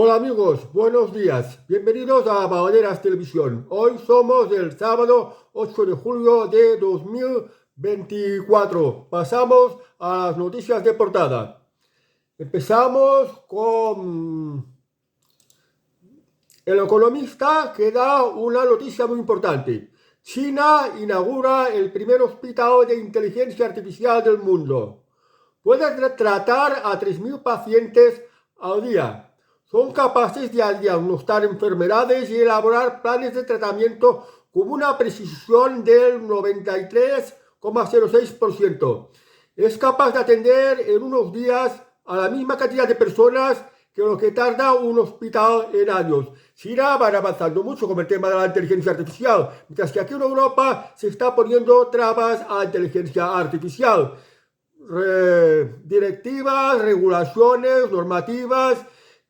Hola amigos, buenos días. Bienvenidos a Babaderas Televisión. Hoy somos el sábado 8 de julio de 2024. Pasamos a las noticias de portada. Empezamos con El Economista, que da una noticia muy importante. China inaugura el primer hospital de inteligencia artificial del mundo. Puede tratar a 3.000 pacientes al día. Son capaces de diagnosticar enfermedades y elaborar planes de tratamiento con una precisión del 93,06%. Es capaz de atender en unos días a la misma cantidad de personas que lo que tarda un hospital en años. China va avanzando mucho con el tema de la inteligencia artificial, mientras que aquí en Europa se está poniendo trabas a la inteligencia artificial. Directivas, regulaciones, normativas,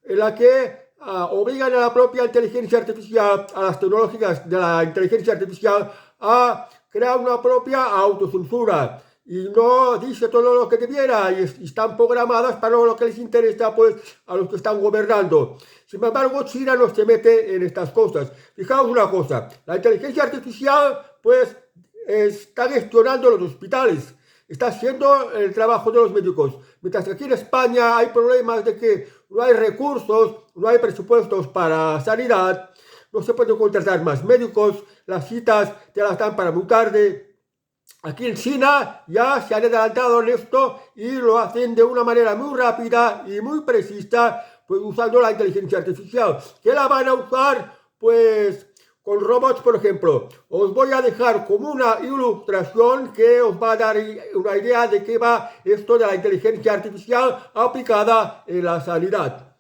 en la que obligan a la propia inteligencia artificial, a las tecnológicas de la inteligencia artificial, a crear una propia autocensura. Y no dice todo lo que debiera y están programadas para lo que les interesa pues a los que están gobernando. Sin embargo, China no se mete en estas cosas. Fijaos una cosa, la inteligencia artificial pues está gestionando los hospitales, está haciendo el trabajo de los médicos. Mientras que aquí en España hay problemas de que no hay recursos, no hay presupuestos para sanidad, no se pueden contratar más médicos, las citas te las dan para muy tarde. Aquí en China ya se han adelantado en esto y lo hacen de una manera muy rápida y muy precisa, pues usando la inteligencia artificial. ¿Qué la van a usar? Pues con robots, por ejemplo. Os voy a dejar como una ilustración que os va a dar una idea de qué va esto de la inteligencia artificial aplicada en la sanidad.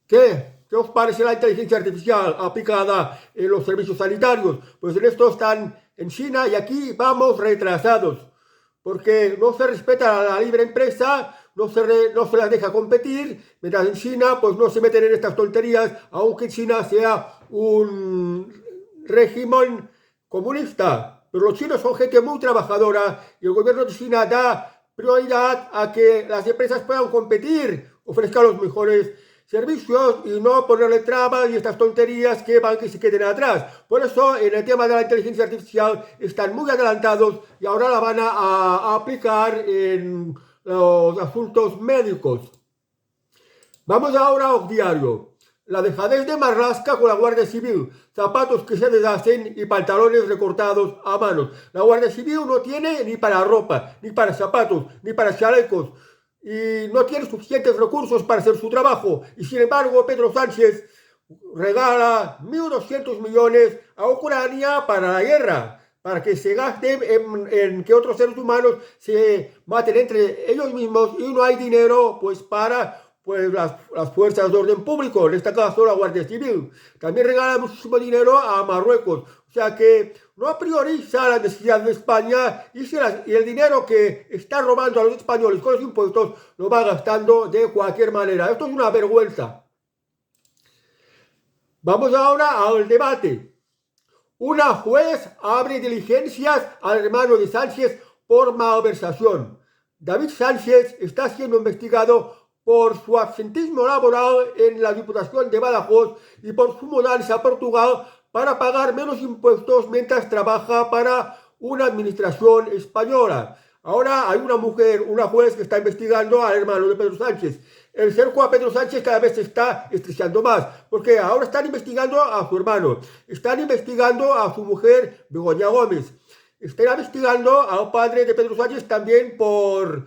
¿Qué os parece la inteligencia artificial aplicada en los servicios sanitarios? Pues en esto están en China y aquí vamos retrasados, porque no se respeta la libre empresa, no se las deja competir, mientras en China pues no se meten en estas tonterías, aunque China sea un régimen comunista. Pero los chinos son gente muy trabajadora y el gobierno de China da prioridad a que las empresas puedan competir, ofrezcan los mejores servicios y no ponerle trabas y estas tonterías que van que se queden atrás. Por eso en el tema de la inteligencia artificial están muy adelantados y ahora la van a aplicar en los asuntos médicos. Vamos ahora al diario. La dejadez de Marlaska con la Guardia Civil, zapatos que se deshacen y pantalones recortados a manos. La Guardia Civil no tiene ni para ropa, ni para zapatos, ni para chalecos y no tiene suficientes recursos para hacer su trabajo. Y sin embargo, Pedro Sánchez regala 1.200 millones a Ucrania para la guerra, para que se gasten en que otros seres humanos se maten entre ellos mismos y no hay dinero pues para pues las fuerzas de orden público, en este caso la Guardia Civil. También regala muchísimo dinero a Marruecos, o sea que no prioriza las necesidades de España y el dinero que está robando a los españoles con los impuestos lo va gastando de cualquier manera. Esto es una vergüenza. Vamos ahora al debate. Una juez abre diligencias al hermano de Sánchez por malversación. David Sánchez está siendo investigado por su absentismo laboral en la Diputación de Badajoz y por su mudanza a Portugal para pagar menos impuestos mientras trabaja para una administración española. Ahora hay una mujer, una juez que está investigando al hermano de Pedro Sánchez. El cerco a Pedro Sánchez cada vez se está estrechando más, porque ahora están investigando a su hermano, están investigando a su mujer Begoña Gómez, están investigando al padre de Pedro Sánchez también por,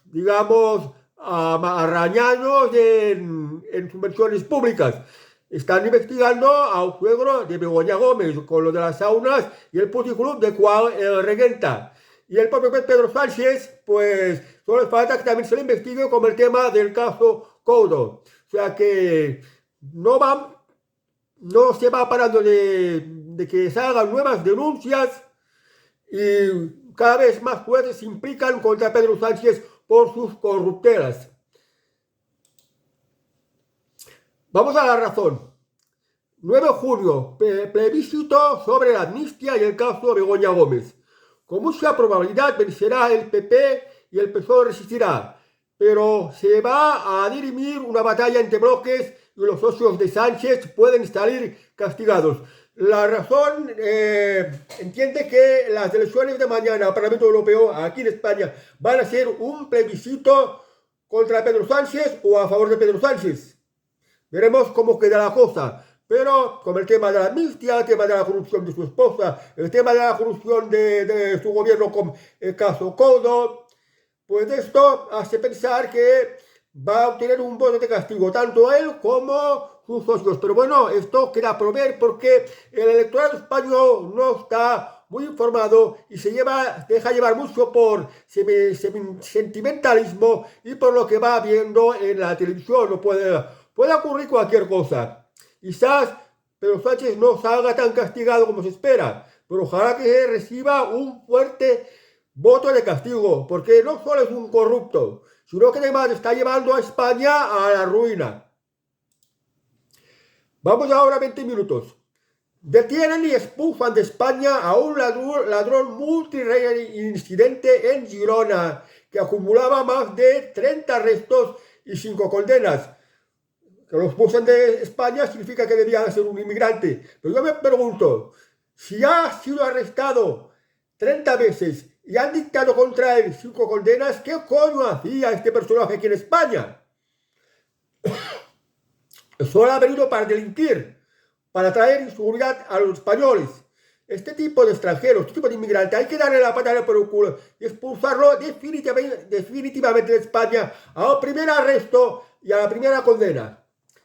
digamos, arañados en subvenciones públicas. Están investigando al suegro de Begoña Gómez con lo de las saunas y el puticlub de cual él regenta. Y el propio Pedro Sánchez, pues solo le falta que también se le investigue como el tema del caso Couto. O sea que no se va parando de que se hagan nuevas denuncias y cada vez más jueces se implican contra Pedro Sánchez por sus corruptelas. Vamos a la razón. 9 de julio, plebiscito sobre la amnistía y el caso Begoña Gómez. con mucha probabilidad vencerá el PP y el PSOE resistirá, pero se va a dirimir una batalla entre bloques y los socios de Sánchez pueden salir castigados. La razón entiende que las elecciones de mañana al Parlamento Europeo aquí en España van a ser un plebiscito contra Pedro Sánchez o a favor de Pedro Sánchez. Veremos cómo queda la cosa. Pero con el tema de la amnistía, el tema de la corrupción de su esposa, el tema de la corrupción de su gobierno con el caso Coldo, pues esto hace pensar que va a obtener un voto de castigo, tanto él como sus socios. Pero bueno, esto queda por ver porque el electorado español no está muy informado y deja llevar mucho por sentimentalismo y por lo que va viendo en la televisión. No puede ocurrir cualquier cosa. Quizás Pedro Sánchez no salga tan castigado como se espera, pero ojalá que reciba un fuerte voto de castigo, porque no solo es un corrupto, sino que además está llevando a España a la ruina. Vamos ahora a 20 minutos. Detienen y expulsan de España a un ladrón multireincidente en Girona, que acumulaba más de 30 arrestos y 5 condenas. Que los expulsan de España significa que debía ser un inmigrante. Pero yo me pregunto, si ha sido arrestado 30 veces y han dictado contra él 5 condenas, ¿qué coño hacía este personaje aquí en España? Solo ha venido para delinquir, para traer inseguridad a los españoles. Este tipo de extranjeros, este tipo de inmigrante, hay que darle la patada por el culo y expulsarlo definitivamente de España al primer arresto y a la primera condena.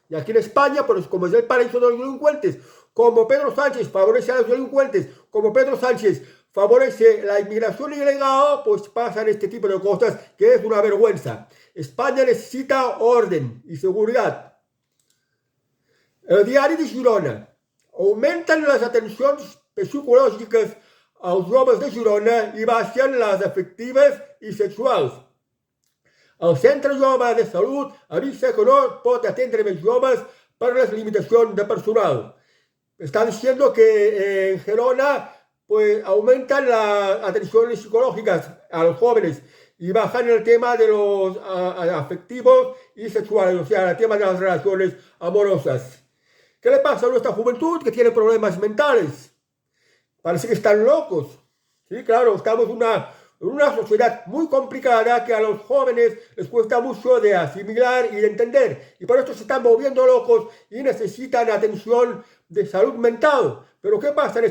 Y aquí en España, pues como es el paraíso de los delincuentes, como Pedro Sánchez favorece a los delincuentes, como Pedro Sánchez favorece la inmigración ilegal, pues pasan este tipo de cosas que es una vergüenza. España necesita orden y seguridad. El diario de Girona. Aumentan las atenciones psicológicas a los jóvenes de Girona y bajan las afectivas y sexuales. El Centre Jove de Salut avisa que no pot atendre més joves per les limitacions de personal. Está diciendo que en Gerona pues, aumentan las atenciones psicológicas a los jóvenes y bajan el tema de los afectivos y sexuales, o sea, el tema de las relaciones amorosas. ¿Qué le pasa a nuestra juventud que tiene problemas mentales? Parece que están locos. Sí, claro, estamos en una sociedad muy complicada que a los jóvenes les cuesta mucho de asimilar y de entender. Y por esto se están volviendo locos y necesitan atención de salud mental. Pero ¿qué pasa en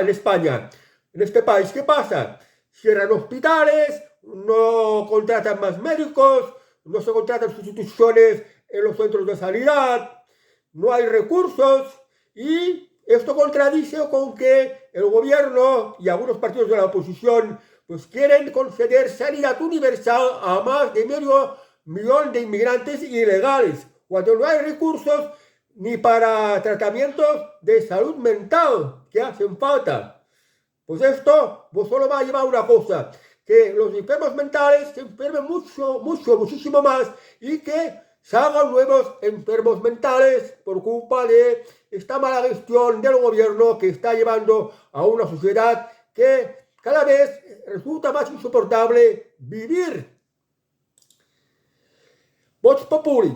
España? En este país, ¿qué pasa? Cierran hospitales, no contratan más médicos, no se contratan sustituciones en los centros de sanidad, no hay recursos y esto contradice con que el gobierno y algunos partidos de la oposición pues quieren conceder sanidad universal a más de medio millón de inmigrantes ilegales, cuando no hay recursos ni para tratamientos de salud mental que hacen falta. Pues esto pues solo va a llevar una cosa, que los enfermos mentales se enfermen muchísimo más y que salgan nuevos enfermos mentales por culpa de esta mala gestión del gobierno que está llevando a una sociedad que cada vez resulta más insoportable vivir. Vox Populi.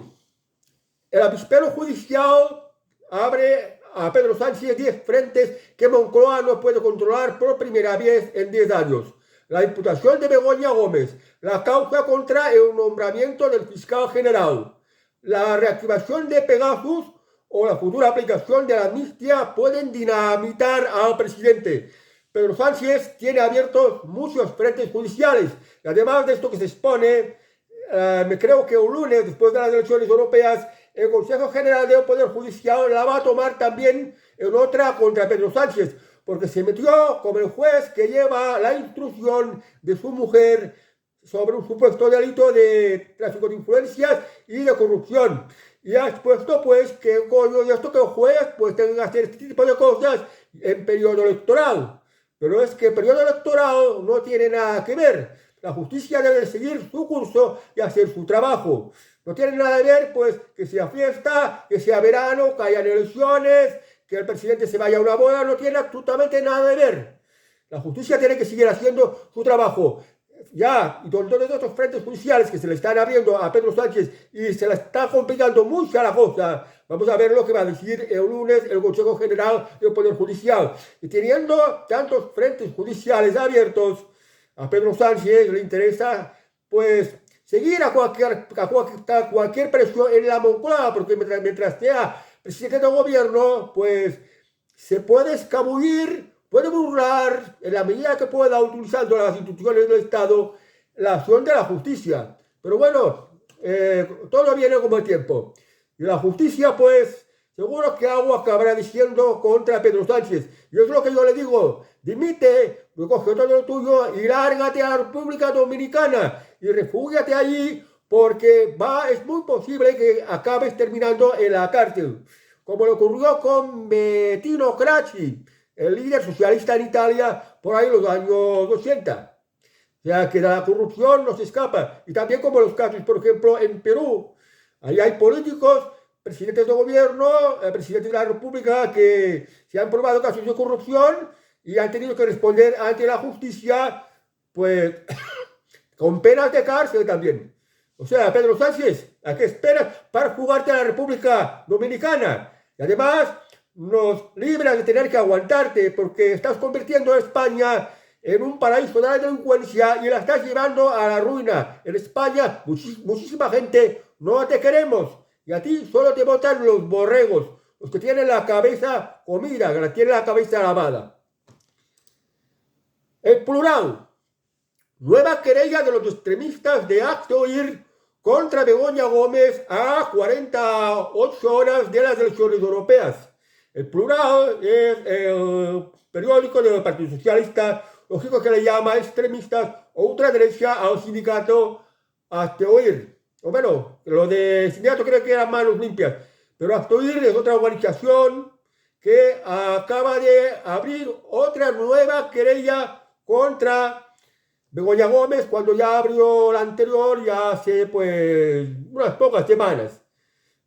El avispero judicial abre a Pedro Sánchez 10 frentes que Moncloa no puede controlar por primera vez en 10 años. La imputación de Begoña Gómez, la causa contra el nombramiento del fiscal general, la reactivación de Pegasus o la futura aplicación de la amnistía pueden dinamitar al presidente. Pedro Sánchez tiene abiertos muchos frentes judiciales y además de esto que se expone, me creo que un lunes, después de las elecciones europeas, el Consejo General del Poder Judicial la va a tomar también en otra contra Pedro Sánchez, porque se metió como el juez que lleva la instrucción de su mujer sobre un supuesto delito de tráfico de influencias y de corrupción. Y ha expuesto pues que coño de esto que el juez pues tenga que hacer este tipo de cosas en periodo electoral. Pero es que el periodo electoral no tiene nada que ver. La justicia debe seguir su curso y hacer su trabajo. No tiene nada que ver, pues, que sea fiesta, que sea verano, que hayan elecciones, que el presidente se vaya a una boda, no tiene absolutamente nada que ver. La justicia tiene que seguir haciendo su trabajo. Ya, y con todos estos frentes judiciales que se le están abriendo a Pedro Sánchez y se le está complicando mucho la cosa, vamos a ver lo que va a decir el lunes el Consejo General del Poder Judicial. Y teniendo tantos frentes judiciales abiertos, a Pedro Sánchez le interesa, pues, seguir a cualquier presión en la Moncloa, porque mientras sea presidente del gobierno, pues, se puede escabullir, puede burlar en la medida que pueda, utilizando las instituciones del Estado, la acción de la justicia. Pero bueno, todo viene como el tiempo. Y la justicia, pues, seguro que algo acabará diciendo contra Pedro Sánchez. Y es lo que yo le digo: dimite, recoge todo lo tuyo y lárgate a la República Dominicana y refúgiate allí, porque es muy posible que acabes terminando en la cárcel, como le ocurrió con Bettino Craxi, el líder socialista en Italia, por ahí en los años 80. O sea, que la corrupción no se escapa. Y también como los casos, por ejemplo, en Perú. Ahí hay políticos, presidentes de gobierno, presidentes de la República, que se han probado casos de corrupción y han tenido que responder ante la justicia, pues, con penas de cárcel también. O sea, Pedro Sánchez, ¿a qué esperas para jugarte a la República Dominicana? Y además nos libras de tener que aguantarte, porque estás convirtiendo a España en un paraíso de la delincuencia y la estás llevando a la ruina. En España muchísima gente no te queremos y a ti solo te votan los borregos, los que tienen la cabeza comida, que tienen la cabeza lavada. El plural. Nueva querella de los extremistas de Hazte Oír contra Begoña Gómez a 48 horas de las elecciones europeas. El plural es el periódico del Partido Socialista, lógico que le llama extremistas o ultraderecha al sindicato Hazte Oír. O bueno, lo de sindicato creo que eran manos limpias, pero Hazte Oír es otra organización que acaba de abrir otra nueva querella contra Begoña Gómez, cuando ya abrió la anterior ya hace pues unas pocas semanas.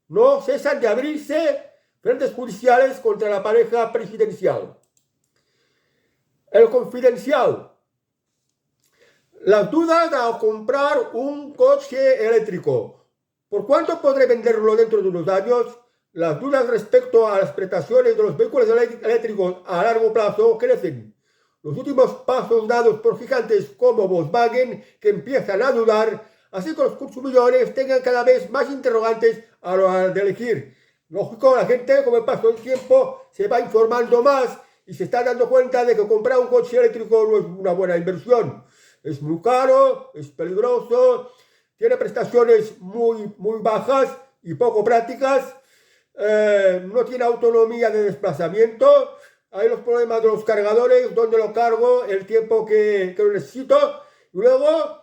No cesan de abrirse frentes judiciales contra la pareja presidencial. El Confidencial. Las dudas al comprar un coche eléctrico. ¿Por cuánto podré venderlo dentro de unos años? Las dudas respecto a las prestaciones de los vehículos eléctricos a largo plazo crecen. Los últimos pasos dados por gigantes como Volkswagen, que empiezan a dudar, así que los consumidores tengan cada vez más interrogantes a la hora de elegir. Lógico, la gente, con el paso del tiempo, se va informando más y se está dando cuenta de que comprar un coche eléctrico no es una buena inversión. Es muy caro, es peligroso, tiene prestaciones muy bajas y poco prácticas, no tiene autonomía de desplazamiento. Hay los problemas de los cargadores, donde lo cargo, el tiempo que lo necesito. Y luego,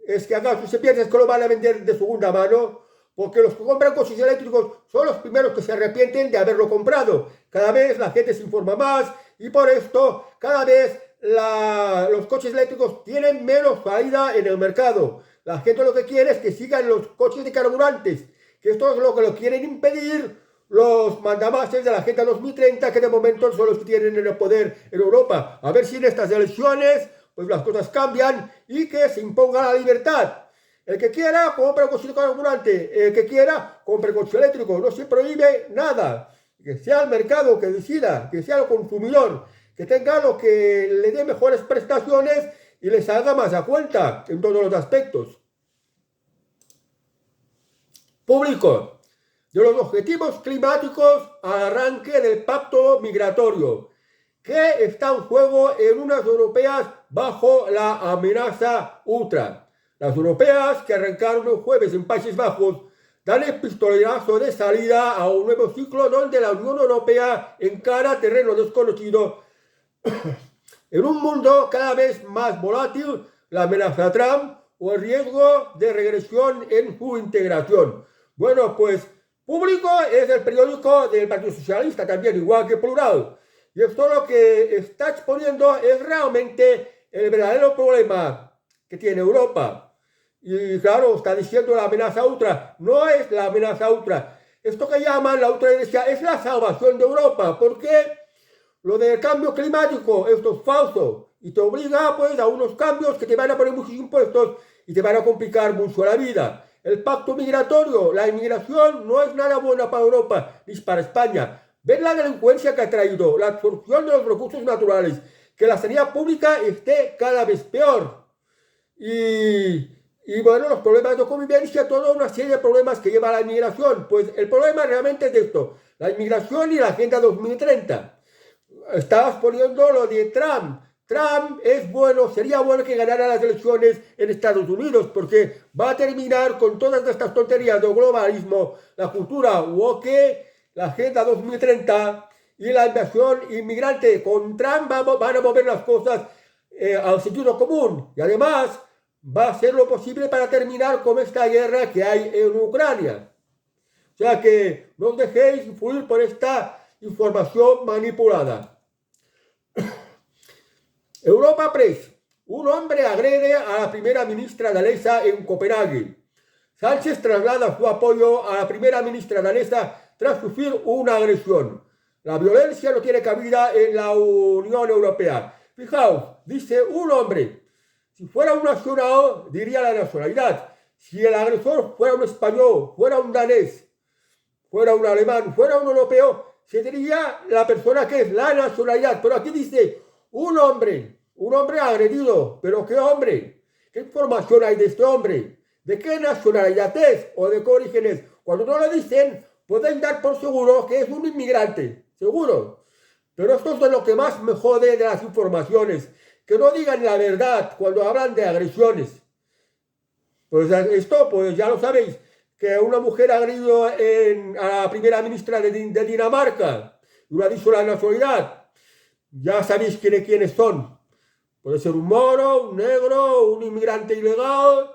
es que acaso se piensa que lo van a vender de segunda mano, porque los que compran coches eléctricos son los primeros que se arrepienten de haberlo comprado. Cada vez la gente se informa más y por esto cada vez los coches eléctricos tienen menos salida en el mercado. La gente lo que quiere es que sigan los coches de carburantes, que esto es lo que lo quieren impedir los mandamases de la Agenda 2030, que de momento son los que tienen el poder en Europa. A ver si en estas elecciones pues las cosas cambian y que se imponga la libertad. El que quiera, compre coche de carburante. El que quiera, compre coche eléctrico. No se prohíbe nada. Que sea el mercado que decida, que sea el consumidor, que tenga lo que le dé mejores prestaciones y les salga más a cuenta en todos los aspectos. Público. De los objetivos climáticos al arranque del pacto migratorio, que está en juego en unas europeas bajo la amenaza ultra. Las europeas, que arrancaron el jueves en Países Bajos, dan el pistolerazo de salida a un nuevo ciclo donde la Unión Europea encara terreno desconocido en un mundo cada vez más volátil, la amenaza Trump o el riesgo de regresión en su integración. Bueno, pues Público es el periódico del Partido Socialista también, igual que Plural. Y esto lo que está exponiendo es realmente el verdadero problema que tiene Europa. Y claro, está diciendo la amenaza ultra. No es la amenaza ultra. Esto que llaman la ultraderecha es la salvación de Europa. ¿Por qué? Lo del cambio climático, esto es falso. y te obliga pues a unos cambios que te van a poner muchos impuestos y te van a complicar mucho la vida. El pacto migratorio, la inmigración no es nada buena para Europa ni para España. Ven la delincuencia que ha traído, la absorción de los recursos naturales, que la sanidad pública esté cada vez peor. Y bueno, los problemas de convivencia, toda una serie de problemas que lleva a la inmigración. Pues el problema realmente es de esto, la inmigración y la Agenda 2030. Estabas poniendo lo de Trump. Trump es bueno, sería bueno que ganara las elecciones en Estados Unidos, porque va a terminar con todas estas tonterías del globalismo, la cultura woke, la Agenda 2030 y la invasión inmigrante. Con Trump van a mover las cosas al sentido común, y además va a hacer lo posible para terminar con esta guerra que hay en Ucrania. O sea que no os dejéis influir por esta información manipulada. Europa Press. Un hombre agrede a la primera ministra danesa en Copenhague. Sánchez traslada su apoyo a la primera ministra danesa tras sufrir una agresión. La violencia no tiene cabida en la Unión Europea. Fijaos, dice un hombre. Si fuera un nacional, diría la nacionalidad. Si el agresor fuera un español, fuera un danés, fuera un alemán, fuera un europeo, se diría la persona que es la nacionalidad. Pero aquí dice un hombre agredido. ¿Pero qué hombre? ¿Qué información hay de este hombre? ¿De qué nacionalidad es o de qué origen es? Cuando no lo dicen, pueden dar por seguro que es un inmigrante, seguro. Pero esto es de lo que más me jode de las informaciones, que no digan la verdad cuando hablan de agresiones. Pues esto, pues ya lo sabéis, que una mujer ha agredido a la primera ministra de Dinamarca y no ha dicho la nacionalidad. Ya sabéis quiénes son. Puede ser un moro, un negro, un inmigrante ilegal.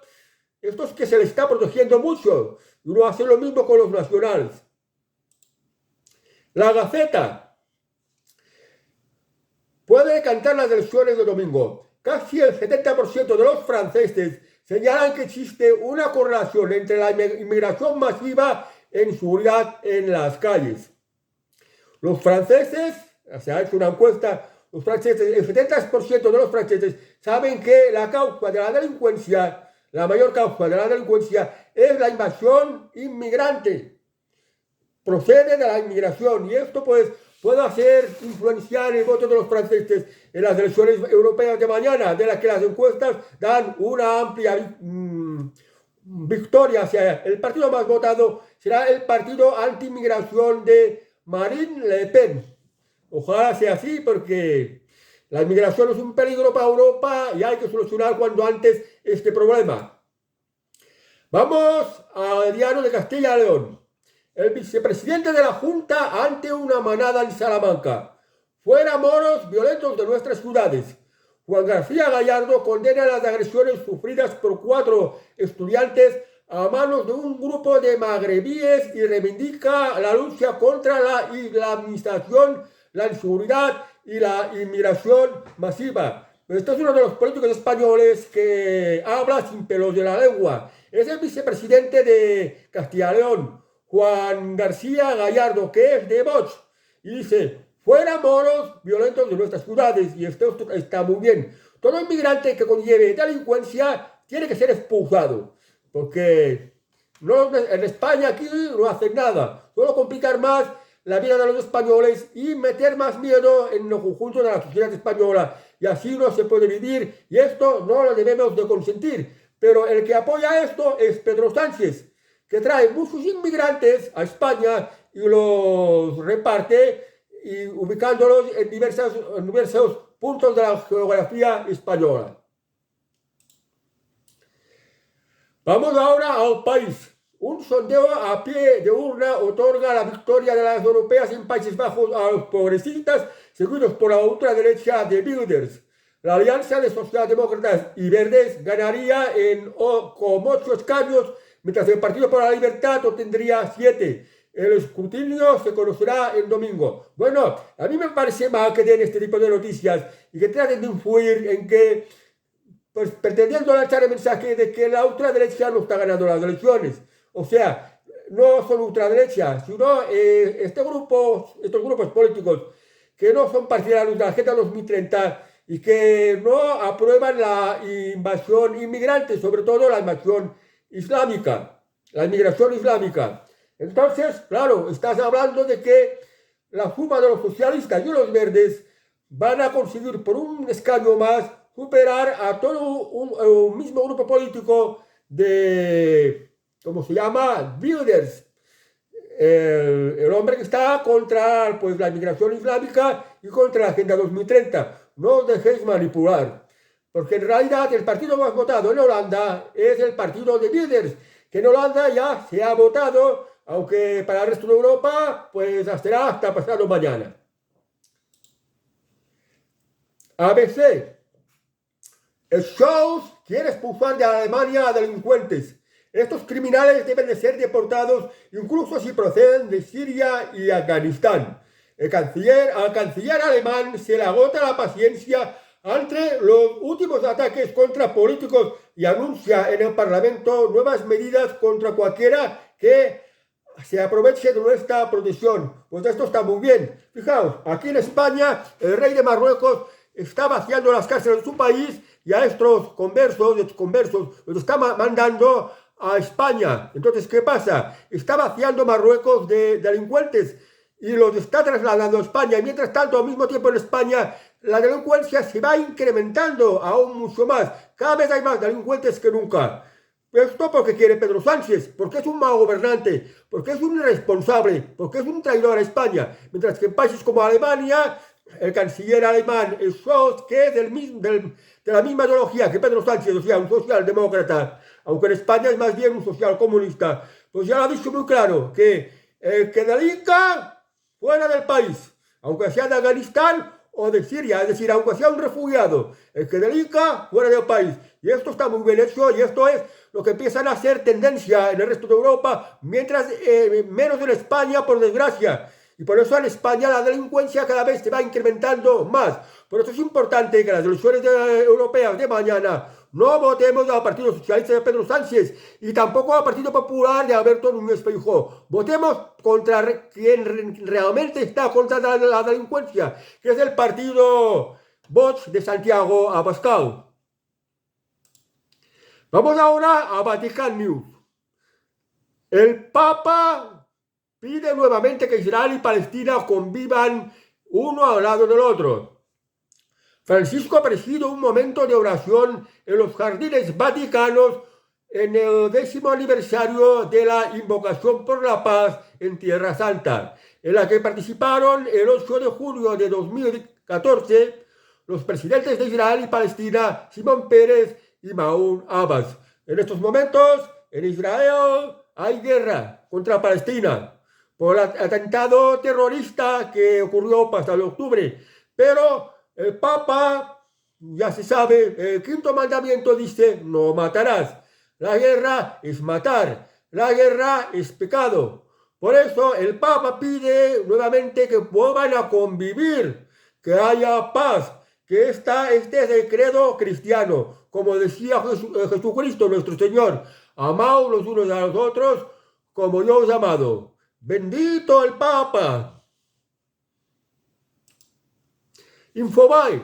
Esto es que se le está protegiendo mucho. Y uno hace lo mismo con los nacionales. La Gaceta puede cantar las elecciones de domingo. Casi el 70% de los franceses señalan que existe una correlación entre la inmigración masiva en seguridad en las calles. Los franceses, se ha hecho una encuesta, el 70% de los franceses saben que la causa de la delincuencia, la mayor causa de la delincuencia es la invasión inmigrante. Procede de la inmigración y esto pues puede hacer influenciar el voto de los franceses en las elecciones europeas de mañana, de las que las encuestas dan una amplia victoria. O sea, el partido más votado será el partido anti-inmigración de Marine Le Pen. Ojalá sea así, porque la inmigración es un peligro para Europa y hay que solucionar cuanto antes este problema. Vamos al Diario de Castilla y León. El vicepresidente de la Junta ante una manada en Salamanca. Fuera moros violentos de nuestras ciudades. Juan García Gallardo condena las agresiones sufridas por 4 estudiantes a manos de un grupo de magrebíes y reivindica la lucha contra la islamización, la inseguridad y la inmigración masiva. Este es uno de los políticos españoles que habla sin pelos de la lengua. Es el vicepresidente de Castilla y León, Juan García Gallardo, que es de Vox, y dice: fuera moros violentos de nuestras ciudades. Y esto está muy bien. Todo inmigrante que conlleve delincuencia tiene que ser expulsado, porque no, en España aquí no hacen nada, solo complicar más la vida de los españoles y meter más miedo en el conjunto de la sociedad española, y así no se puede vivir, y esto no lo debemos de consentir. Pero el que apoya esto es Pedro Sánchez, que trae muchos inmigrantes a España y los reparte y ubicándolos en diversos puntos de la geografía española. Vamos ahora al país. Un sondeo a pie de urna otorga la victoria de las europeas en Países Bajos a los progresistas, seguidos por la ultraderecha de Wilders. La alianza de socialdemócratas y verdes ganaría con 8 escaños, mientras el Partido por la Libertad obtendría 7. El escrutinio se conocerá el domingo. Bueno, a mí me parece mal que den este tipo de noticias y que traten de influir en que, pues pretendiendo lanzar el mensaje de que la ultraderecha no está ganando las elecciones. O sea, no son ultraderecha, sino estos grupos políticos que no son partidarios de la Agenda 2030 y que no aprueban la invasión inmigrante, sobre todo la invasión islámica, la inmigración islámica. Entonces, claro, estás hablando de que la suma de los socialistas y los verdes van a conseguir por un escaño más superar a todo un mismo grupo político de, ¿cómo se llama? Builders. El hombre que está contra pues, la inmigración islámica y contra la Agenda 2030. No os dejéis manipular, porque en realidad el partido más votado en Holanda es el partido de Wilders, que en Holanda ya se ha votado, aunque para el resto de Europa pues será hasta pasado mañana. ABC. Scholz quiere expulsar de Alemania a delincuentes. Estos criminales deben de ser deportados incluso si proceden de Siria y Afganistán. Al canciller alemán se le agota la paciencia ante los últimos ataques contra políticos y anuncia en el Parlamento nuevas medidas contra cualquiera que se aproveche de nuestra protección. Pues esto está muy bien. Fijaos, aquí en España el rey de Marruecos está vaciando las cárceles de su país y a estos conversos, los está mandando a España. Entonces, ¿qué pasa? Está vaciando Marruecos de delincuentes y los está trasladando a España. Y mientras tanto, al mismo tiempo en España, la delincuencia se va incrementando aún mucho más. Cada vez hay más delincuentes que nunca. Esto porque quiere Pedro Sánchez, porque es un mal gobernante, porque es un irresponsable, porque es un traidor a España. Mientras que en países como Alemania, el canciller alemán Scholz, que es de la misma ideología que Pedro Sánchez, o sea, un socialdemócrata, aunque en España es más bien un socialcomunista, pues ya lo ha dicho muy claro, que el que delinca fuera del país, aunque sea de Afganistán o de Siria, es decir, aunque sea un refugiado, el que delinca fuera del país. Y esto está muy bien hecho y esto es lo que empiezan a ser tendencia en el resto de Europa, mientras menos en España, por desgracia. Y por eso en España la delincuencia cada vez se va incrementando más. Por eso es importante que las elecciones europeas de mañana no votemos al Partido Socialista de Pedro Sánchez y tampoco al Partido Popular de Alberto Núñez Feijóo. Votemos contra quien realmente está contra la delincuencia, que es el partido Vox de Santiago Abascal. Vamos ahora a Vatican News. El Papa pide nuevamente que Israel y Palestina convivan uno al lado del otro. Francisco preside un momento de oración en los jardines vaticanos en el 10º aniversario de la invocación por la paz en Tierra Santa, en la que participaron el 8 de julio de 2014 los presidentes de Israel y Palestina, Simón Pérez y Mahmoud Abbas. En estos momentos, en Israel hay guerra contra Palestina por el atentado terrorista que ocurrió pasado octubre. Pero el Papa, ya se sabe, el quinto mandamiento dice, no matarás. La guerra es matar, la guerra es pecado. Por eso el Papa pide nuevamente que vuelvan a convivir, que haya paz, que este es el credo cristiano. Como decía Jesucristo nuestro Señor, amaos los unos a los otros como yo os he amado. Bendito el Papa. Infobae.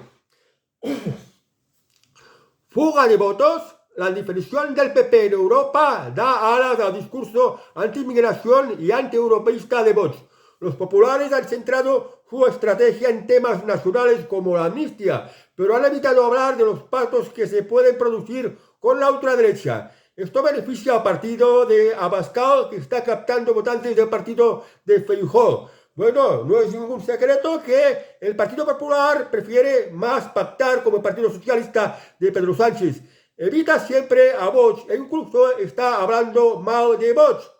Fuga de votos. La definición del PP en Europa da alas al discurso anti-inmigración y anti-europeísta de Vox. Los populares han centrado su estrategia en temas nacionales como la amnistía, pero han evitado hablar de los pactos que se pueden producir con la ultraderecha. Esto beneficia al partido de Abascal, que está captando votantes del partido de Feijóo. Bueno, no es ningún secreto que el Partido Popular prefiere más pactar con el Partido Socialista de Pedro Sánchez. Evita siempre a Vox e incluso está hablando mal de Vox.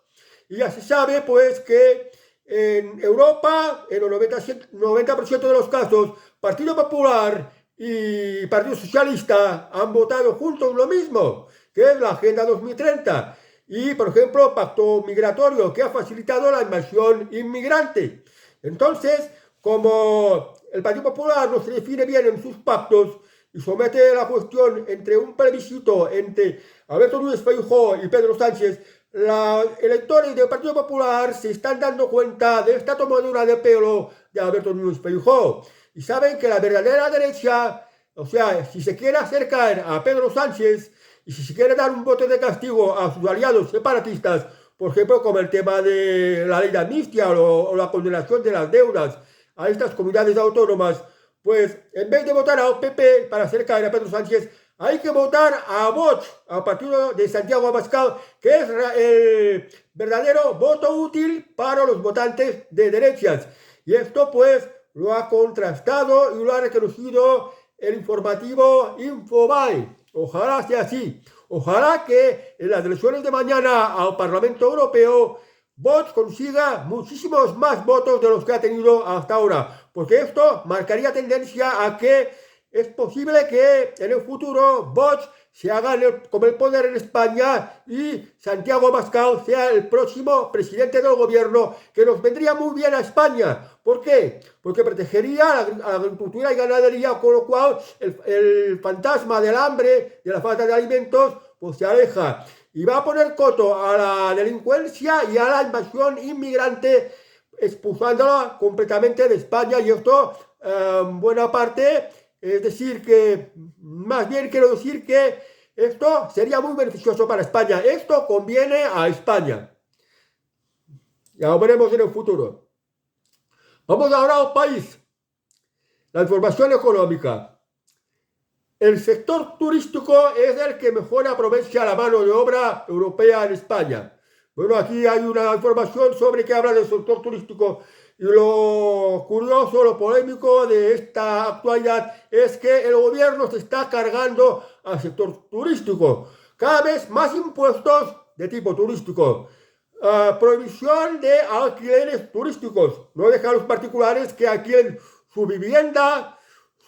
Y ya se sabe pues que en Europa, en el 90% de los casos, Partido Popular y Partido Socialista han votado juntos lo mismo, que es la Agenda 2030. Y, por ejemplo, pacto migratorio, que ha facilitado la invasión inmigrante. Entonces, como el Partido Popular no se define bien en sus pactos y somete la cuestión entre un plebiscito entre Alberto Núñez Feijóo y Pedro Sánchez, los electores del Partido Popular se están dando cuenta de esta tomadura de pelo de Alberto Núñez Feijóo y saben que la verdadera derecha O sea, si se quiere acercar a Pedro Sánchez y si se quiere dar un voto de castigo a sus aliados separatistas, por ejemplo, como el tema de la ley de amnistía o la condenación de las deudas a estas comunidades autónomas, pues en vez de votar a PP para acercar a Pedro Sánchez, hay que votar a Vox, al partido de Santiago Abascal, que es el verdadero voto útil para los votantes de derechas. Y esto pues lo ha contrastado y lo ha reconocido el informativo Infobae. Ojalá sea así. Ojalá que en las elecciones de mañana al Parlamento Europeo Vox consiga muchísimos más votos de los que ha tenido hasta ahora, porque esto marcaría tendencia a que es posible que en el futuro Vox se haga con el poder en España y Santiago Abascal sea el próximo presidente del gobierno, que nos vendría muy bien a España. ¿Por qué? Porque protegería a la agricultura y ganadería, con lo cual el fantasma del hambre, de la falta de alimentos, pues se aleja. Y va a poner coto a la delincuencia y a la invasión inmigrante, expulsándola completamente de España. Y esto, en buena parte, es decir, que más bien quiero decir que esto sería muy beneficioso para España. Esto conviene a España. Ya lo veremos en el futuro. Vamos ahora al país. La información económica. El sector turístico es el que mejor aprovecha la mano de obra europea en España. Bueno, aquí hay una información sobre que habla del sector turístico. Y lo curioso, lo polémico de esta actualidad es que el gobierno se está cargando al sector turístico. Cada vez más impuestos de tipo turístico. Prohibición de alquileres turísticos. No deja a los particulares que alquilen su vivienda,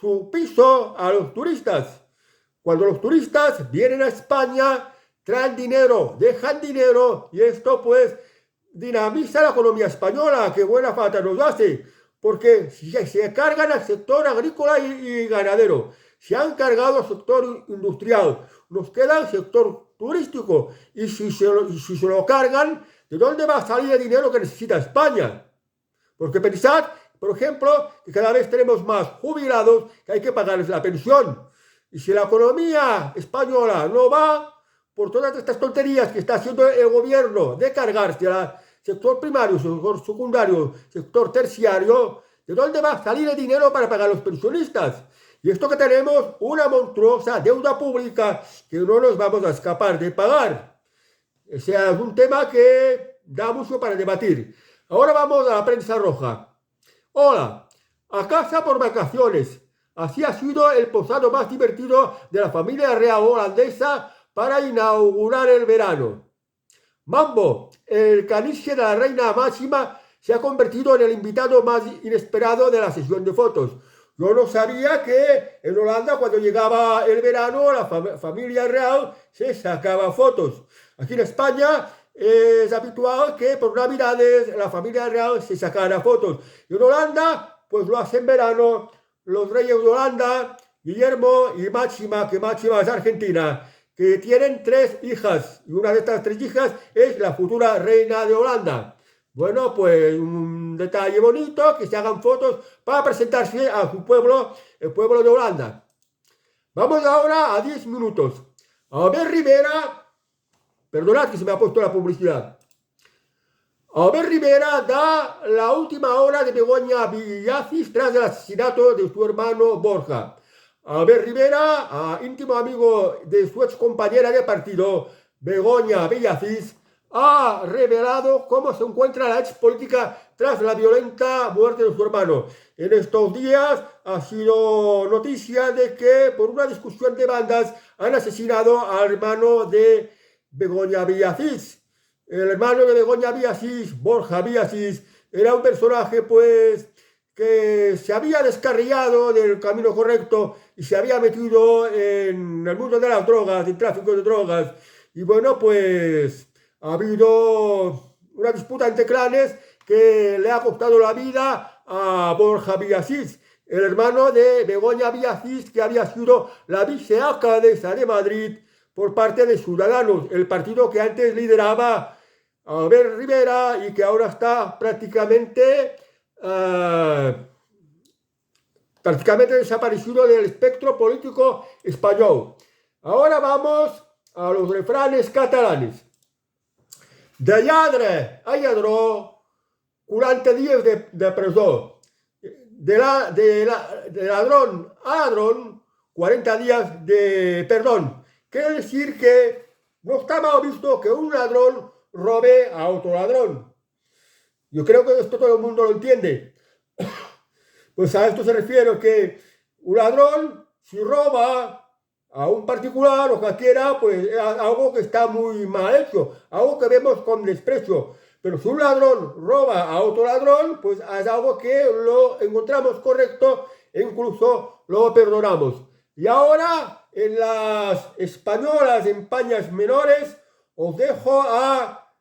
su piso a los turistas. Cuando los turistas vienen a España, traen dinero, dejan dinero y esto pues dinamiza la economía española, que buena falta nos hace, porque si se cargan al sector agrícola y ganadero, se han cargado al sector industrial, nos queda el sector turístico, y si se lo cargan, ¿de dónde va a salir el dinero que necesita España? Porque pensad, por ejemplo, que cada vez tenemos más jubilados que hay que pagarles la pensión, y si la economía española no va, por todas estas tonterías que está haciendo el gobierno de cargarse al sector primario, sector secundario, sector terciario, ¿de dónde va a salir el dinero para pagar a los pensionistas? Y esto que tenemos una monstruosa deuda pública que no nos vamos a escapar de pagar. O sea, es un tema que da mucho para debatir. Ahora vamos a la prensa roja. Hola, a casa por vacaciones. Así ha sido el posado más divertido de la familia real holandesa para inaugurar el verano. Mambo, el caniche de la reina máxima, se ha convertido en el invitado más inesperado de la sesión de fotos. Yo no sabía que en Holanda, cuando llegaba el verano, la familia real se sacaba fotos. Aquí en España es habitual que por Navidades la familia real se sacara fotos. Y en Holanda, pues lo hacen en verano los reyes de Holanda, Guillermo y Máxima, que Máxima es argentina, que tienen 3 hijas, y una de estas 3 hijas es la futura reina de Holanda. Bueno, pues un detalle bonito, que se hagan fotos para presentarse a su pueblo, el pueblo de Holanda. Vamos ahora a 10 minutos. Albert Rivera, perdonad que se me ha puesto la publicidad. Albert Rivera da la última hora de Begoña Villacís tras el asesinato de su hermano Borja. Albert Rivera, íntimo amigo de su ex compañera de partido, Begoña Villacís, ha revelado cómo se encuentra la ex política tras la violenta muerte de su hermano. En estos días ha sido noticia de que por una discusión de bandas han asesinado al hermano de Begoña Villacís. El hermano de Begoña Villacís, Borja Villacís, era un personaje pues que se había descarriado del camino correcto y se había metido en el mundo de las drogas, del tráfico de drogas. Y bueno, pues ha habido una disputa entre clanes que le ha costado la vida a Borja Villacís, el hermano de Begoña Villacís, que había sido la vicealcaldesa de Madrid por parte de Ciudadanos, el partido que antes lideraba Albert Rivera y que ahora está prácticamente prácticamente desaparecido del espectro político español. Ahora vamos a los refranes catalanes. De lladre a lladró, 40 días de presó. De ladrón a ladrón, 40 días de perdón. Quiere decir que no está mal visto que un ladrón robe a otro ladrón. Yo creo que esto todo el mundo lo entiende. Pues a esto se refiere que un ladrón, si roba a un particular o cualquiera, pues es algo que está muy mal hecho, algo que vemos con desprecio. Pero si un ladrón roba a otro ladrón, pues es algo que lo encontramos correcto e incluso lo perdonamos. Y ahora, en las españolas, en pañas menores, os dejo a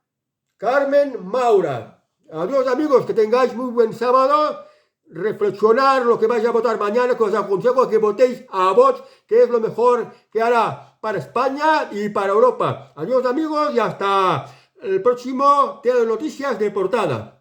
Carmen Maura. Adiós amigos, que tengáis muy buen sábado. Reflexionar lo que vais a votar mañana, que os aconsejo que votéis a Vox, que es lo mejor que hará para España y para Europa. Adiós amigos y hasta el próximo Telenoticias de Portada.